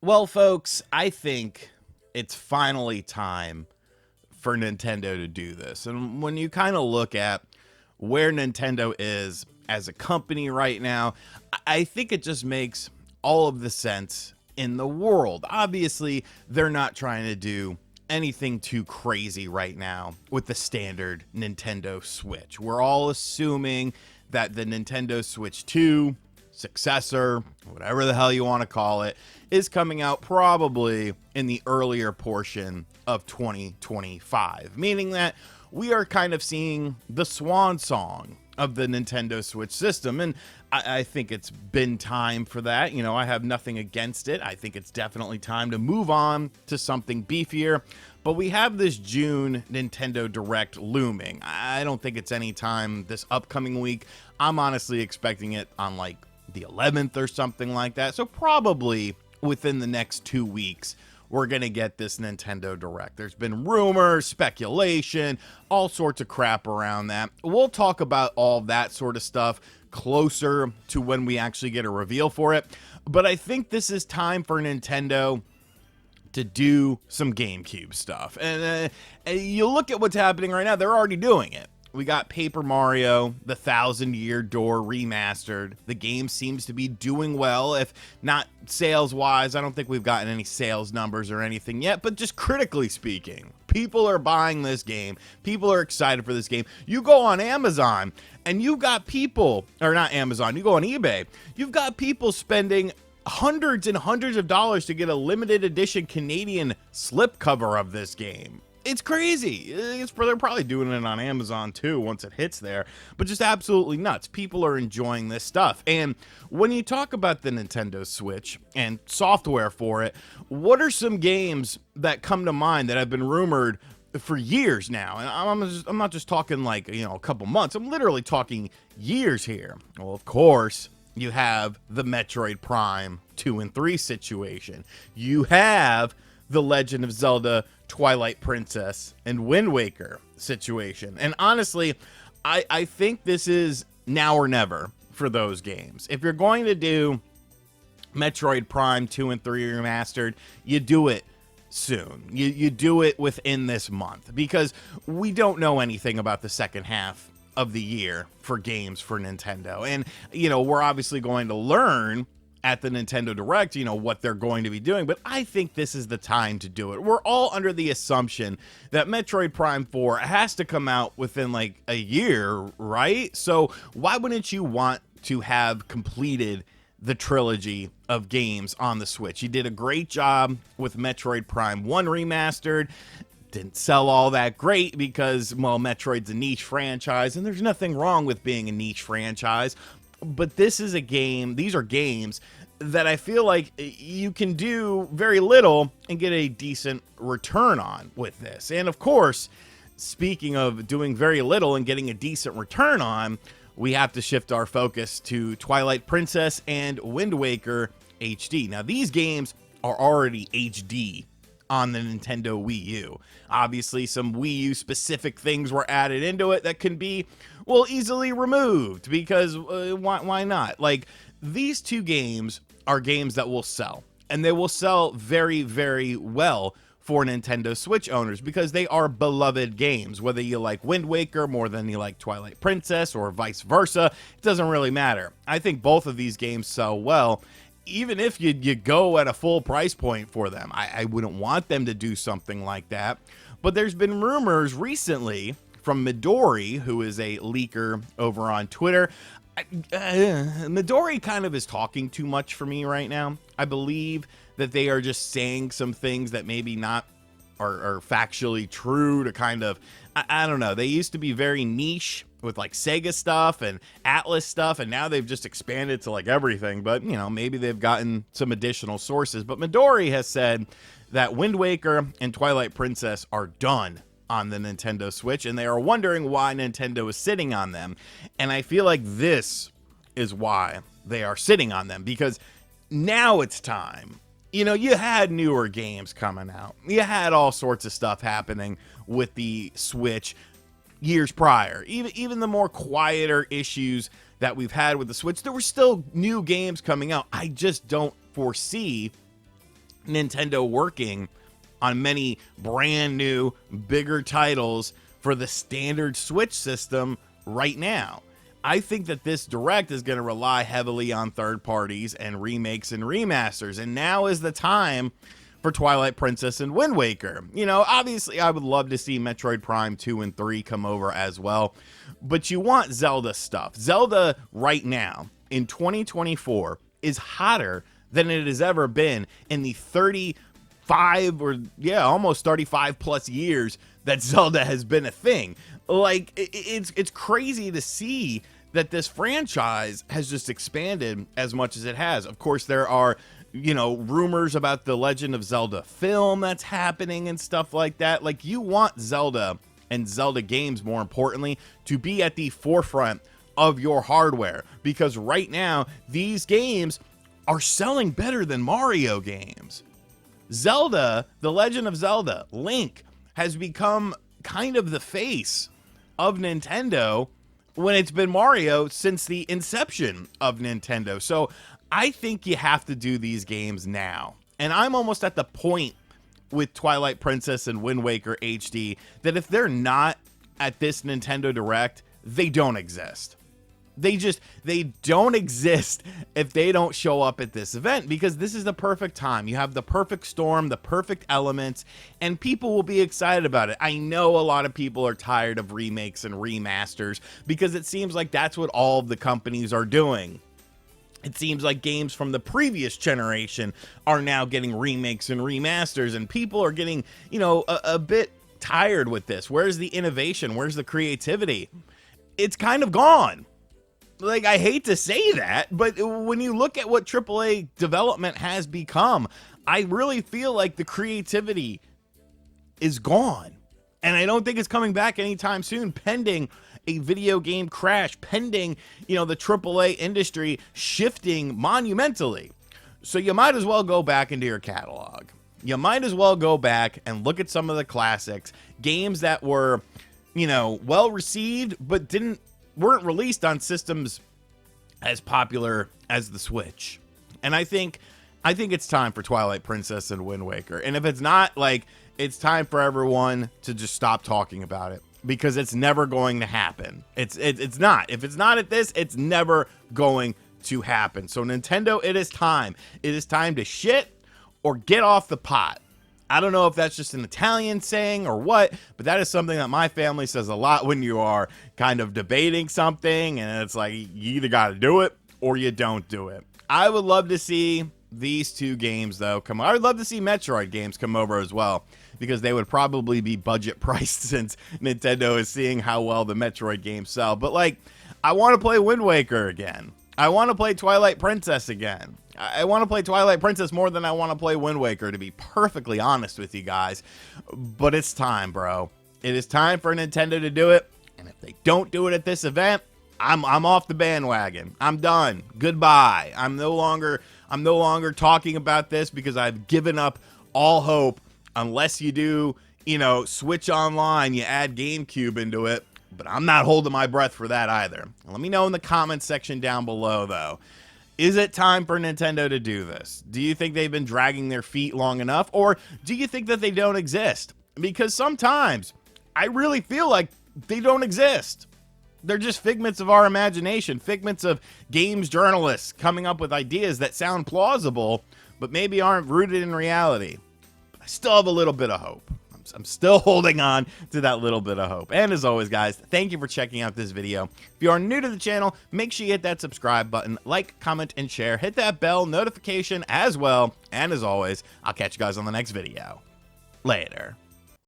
Well, folks, I think it's finally time for Nintendo to do this. And when you kind of look at where Nintendo is as a company right now, I think it just makes all of the sense in the world. Obviously, they're not trying to do anything too crazy right now with the standard Nintendo Switch. We're all assuming that the Nintendo Switch 2 successor, whatever the hell you want to call it, is coming out probably in the earlier portion of 2025, meaning that we are kind of seeing the swan song of the Nintendo Switch system. And I think it's been time for that. You know, I have nothing against it. I think it's definitely time to move on to something beefier. But we have this June Nintendo Direct looming. I don't think it's any time this upcoming week. I'm honestly expecting it on like the 11th or something like that. So probably within the next 2 weeks, we're going to get this Nintendo Direct. There's been rumors, speculation, all sorts of crap around that. We'll talk about all that sort of stuff closer to when we actually get a reveal for it. But I think this is time for Nintendo to do some GameCube stuff. And you look at what's happening right now, they're already doing it. We got Paper Mario, the Thousand Year Door remastered. The game seems to be doing well, if not sales-wise. I don't think we've gotten any sales numbers or anything yet, but just critically speaking, people are buying this game. People are excited for this game. You go on Amazon, and you got people, or not Amazon, you go on eBay, you've got people spending hundreds and hundreds of dollars to get a limited edition Canadian slipcover of this game. It's crazy. They're probably doing it on Amazon too once it hits there, but just absolutely nuts. People are enjoying this stuff. And when you talk about the Nintendo Switch and software for it, what are some games that come to mind that have been rumored for years now? And I'm not just talking like, you know, a couple months. I'm literally talking years here. Well, of course, you have the Metroid Prime 2 and 3 situation. You have the Legend of Zelda Twilight Princess and Wind Waker situation. And honestly, I think this is now or never for those games. If you're going to do Metroid Prime 2 and 3 remastered, you do it soon. You do it within this month, because we don't know anything about the second half of the year for games for Nintendo. And, you know, we're obviously going to learn at the Nintendo Direct, you know, what they're going to be doing, but I think this is the time to do it. We're all under the assumption that Metroid Prime 4 has to come out within like a year, right? So why wouldn't you want to have completed the trilogy of games on the Switch? You did a great job with Metroid Prime 1 remastered. Didn't sell all that great because, well, Metroid's a niche franchise, and there's nothing wrong with being a niche franchise. But this is a game, these are games that I feel like you can do very little and get a decent return on with this. And of course, speaking of doing very little and getting a decent return on, we have to shift our focus to Twilight Princess and Wind Waker HD. Now, these games are already HD on the Nintendo Wii U. Obviously, some Wii U specific things were added into it that can be, well, easily removed, because why not? Like, these two games are games that will sell, and they will sell very, very well for Nintendo Switch owners, because they are beloved games. Whether you like Wind Waker more than you like Twilight Princess or vice versa, it doesn't really matter. I think both of these games sell well. Even if you go at a full price point for them, I wouldn't want them to do something like that. But there's been rumors recently from Midori, who is a leaker over on Twitter. Midori kind of is talking too much for me right now. I believe that they are just saying some things that maybe not are factually true to kind of, I don't know. They used to be very niche with like Sega stuff and Atlas stuff, and now they've just expanded to like everything. But, you know, maybe they've gotten some additional sources. But Midori has said that Wind Waker and Twilight Princess are done on the Nintendo Switch, and they are wondering why Nintendo is sitting on them. And I feel like this is why they are sitting on them, because now it's time. You know, you had newer games coming out. You had all sorts of stuff happening with the Switch years prior. Even the more quieter issues that we've had with the Switch, there were still new games coming out. I just don't foresee Nintendo working on many brand new, bigger titles for the standard Switch system right now. I think that this Direct is going to rely heavily on third parties and remakes and remasters, and now is the time for Twilight Princess and Wind Waker. You know, obviously I would love to see Metroid Prime 2 and 3 come over as well, but you want Zelda stuff. Zelda right now in 2024 is hotter than it has ever been in the 35 or almost 35 plus years that Zelda has been a thing. Like, it's crazy to see that this franchise has just expanded as much as it has. Of course, there are, you know, rumors about the Legend of Zelda film that's happening and stuff like that. Like, you want Zelda and Zelda games, more importantly, to be at the forefront of your hardware, because right now these games are selling better than Mario games. Zelda, The Legend of Zelda, Link, has become kind of the face of Nintendo when it's been Mario since the inception of Nintendo. So I think you have to do these games now. And I'm almost at the point with Twilight Princess and Wind Waker HD that if they're not at this Nintendo Direct, they don't exist. They don't exist if they don't show up at this event, because this is the perfect time. You have the perfect storm, the perfect elements, and people will be excited about it. I know a lot of people are tired of remakes and remasters because it seems like that's what all of the companies are doing. It seems like games from the previous generation are now getting remakes and remasters, and people are getting, you know, a bit tired with this. Where's the innovation? Where's the creativity? It's kind of gone. Like, I hate to say that, but when you look at what AAA development has become, I really feel like the creativity is gone. And I don't think it's coming back anytime soon, pending a video game crash, pending, you know, the AAA industry shifting monumentally. So you might as well go back into your catalog. You might as well go back and look at some of the classics, games that were, you know, well received, but weren't released on systems as popular as the Switch. And I think it's time for Twilight Princess and Wind Waker. And if it's not, like, it's time for everyone to just stop talking about it, because it's never going to happen. It's not. If it's not at this, it's never going to happen. So Nintendo, it is time. It is time to shit or get off the pot. I don't know if that's just an Italian saying or what, but that is something that my family says a lot when you are kind of debating something, and it's like, you either got to do it or you don't do it. I would love to see these two games, though, come over. I would love to see Metroid games come over as well, because they would probably be budget priced since Nintendo is seeing how well the Metroid games sell. But, like, I want to play Wind Waker again. I want to play Twilight Princess again. I want to play Twilight Princess more than I want to play Wind Waker, to be perfectly honest with you guys. But it's time, bro. It is time for Nintendo to do it. And if they don't do it at this event, I'm off the bandwagon. I'm done. Goodbye. I'm no longer talking about this, because I've given up all hope, unless you do, you know, Switch Online, you add GameCube into it. But I'm not holding my breath for that either. Let me know in the comments section down below, though. Is it time for Nintendo to do this? Do you think they've been dragging their feet long enough? Or do you think that they don't exist? Because sometimes I really feel like they don't exist. They're just figments of our imagination, figments of games journalists coming up with ideas that sound plausible, but maybe aren't rooted in reality. But I still have a little bit of hope. I'm still holding on to that little bit of hope. And as always, guys, thank you for checking out this video. If you are new to the channel, make sure you hit that subscribe button, like, comment, and share. Hit that bell notification as well. And as always, I'll catch you guys on the next video. Later.